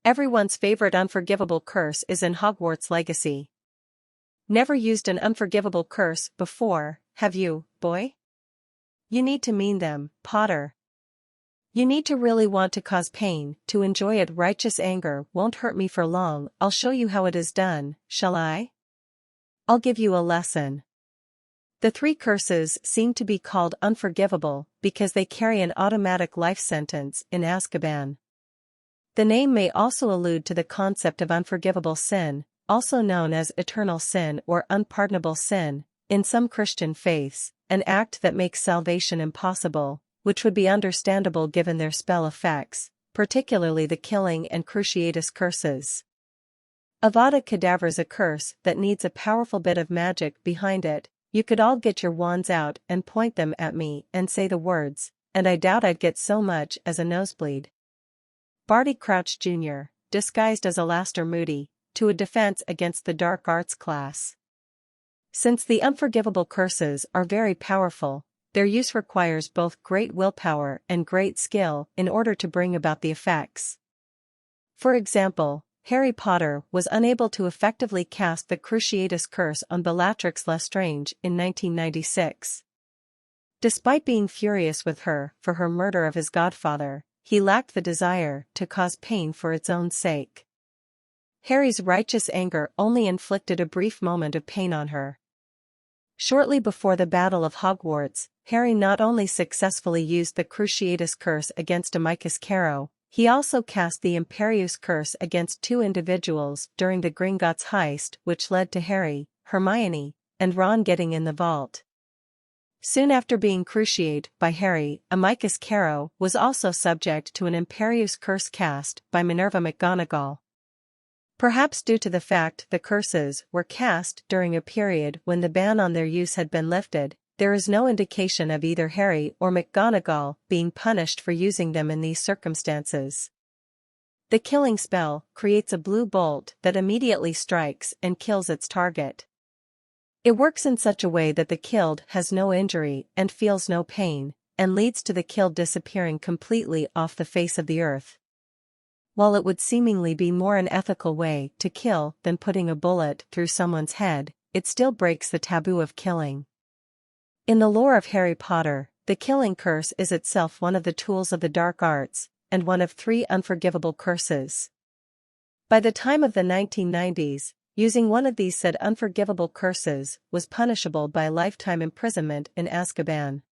Everyone's favorite unforgivable curse is in Hogwarts Legacy. Never used an unforgivable curse before, have you, boy? You need to mean them, Potter. You need to really want to cause pain, to enjoy it. Righteous anger won't hurt me for long. I'll show you how it is done, shall I? I'll give you a lesson. The three curses seem to be called unforgivable because they carry an automatic life sentence in Azkaban. The name may also allude to the concept of unforgivable sin, also known as eternal sin or unpardonable sin, in some Christian faiths, an act that makes salvation impossible, which would be understandable given their spell effects, particularly the Killing and Cruciatus curses. Avada Kedavra is a curse that needs a powerful bit of magic behind it. You could all get your wands out and point them at me and say the words, and I doubt I'd get so much as a nosebleed. Barty Crouch Jr., disguised as Alastair Moody, to a defense against the dark arts class. Since the unforgivable curses are very powerful, their use requires both great willpower and great skill in order to bring about the effects. For example, Harry Potter was unable to effectively cast the Cruciatus curse on Bellatrix Lestrange in 1996. Despite being furious with her for her murder of his godfather, he lacked the desire to cause pain for its own sake. Harry's righteous anger only inflicted a brief moment of pain on her. Shortly before the Battle of Hogwarts, Harry not only successfully used the Cruciatus curse against Amicus Carrow, he also cast the Imperius curse against two individuals during the Gringotts heist, which led to Harry, Hermione, and Ron getting in the vault. Soon after being cruciated by Harry, Amicus Carrow was also subject to an Imperius curse cast by Minerva McGonagall. Perhaps due to the fact the curses were cast during a period when the ban on their use had been lifted, there is no indication of either Harry or McGonagall being punished for using them in these circumstances. The killing spell creates a blue bolt that immediately strikes and kills its target. It works in such a way that the killed has no injury and feels no pain, and leads to the killed disappearing completely off the face of the earth. While it would seemingly be more an ethical way to kill than putting a bullet through someone's head, it still breaks the taboo of killing. In the lore of Harry Potter, the killing curse is itself one of the tools of the dark arts, and one of three unforgivable curses. By the time of the 1990s, using one of these said unforgivable curses was punishable by lifetime imprisonment in Azkaban.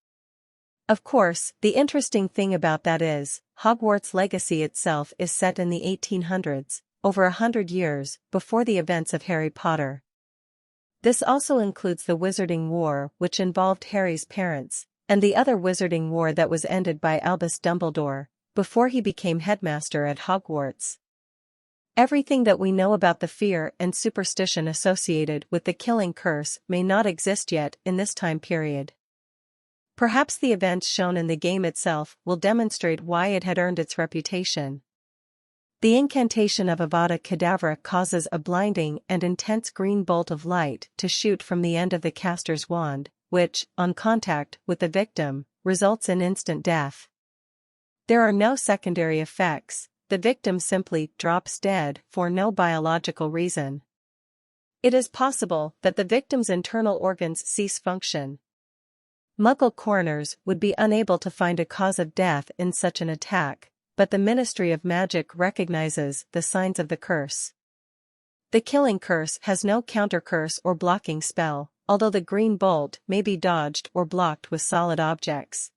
Of course, the interesting thing about that is, Hogwarts Legacy itself is set in the 1800s, over 100 years before the events of Harry Potter. This also includes the Wizarding War, which involved Harry's parents, and the other Wizarding War that was ended by Albus Dumbledore, before he became headmaster at Hogwarts. Everything that we know about the fear and superstition associated with the killing curse may not exist yet in this time period. Perhaps the events shown in the game itself will demonstrate why it had earned its reputation. The incantation of Avada Kedavra causes a blinding and intense green bolt of light to shoot from the end of the caster's wand, which, on contact with the victim, results in instant death. There are no secondary effects. The victim simply drops dead for no biological reason. It is possible that the victim's internal organs cease function. Muggle coroners would be unable to find a cause of death in such an attack, but the Ministry of Magic recognizes the signs of the curse. The killing curse has no counter-curse or blocking spell, although the green bolt may be dodged or blocked with solid objects.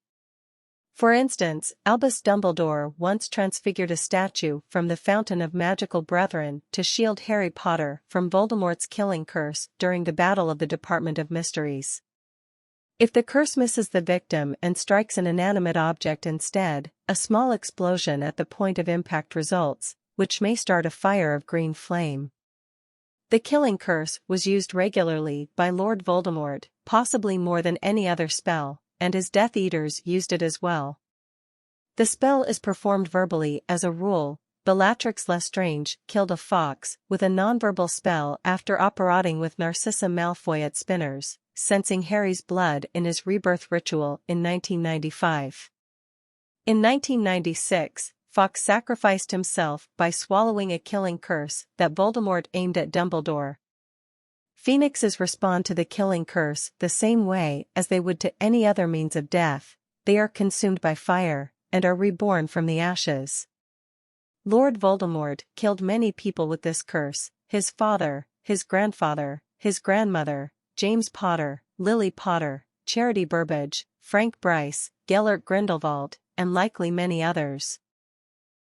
For instance, Albus Dumbledore once transfigured a statue from the Fountain of Magical Brethren to shield Harry Potter from Voldemort's killing curse during the Battle of the Department of Mysteries. If the curse misses the victim and strikes an inanimate object instead, a small explosion at the point of impact results, which may start a fire of green flame. The killing curse was used regularly by Lord Voldemort, possibly more than any other spell, and his Death Eaters used it as well. The spell is performed verbally as a rule. Bellatrix Lestrange killed a fox with a nonverbal spell after operating with Narcissa Malfoy at Spinners, sensing Harry's blood in his rebirth ritual in 1995. In 1996, Fawkes sacrificed himself by swallowing a killing curse that Voldemort aimed at Dumbledore. Phoenixes respond to the killing curse the same way as they would to any other means of death. They are consumed by fire, and are reborn from the ashes. Lord Voldemort killed many people with this curse: his father, his grandfather, his grandmother, James Potter, Lily Potter, Charity Burbage, Frank Bryce, Gellert Grindelwald, and likely many others.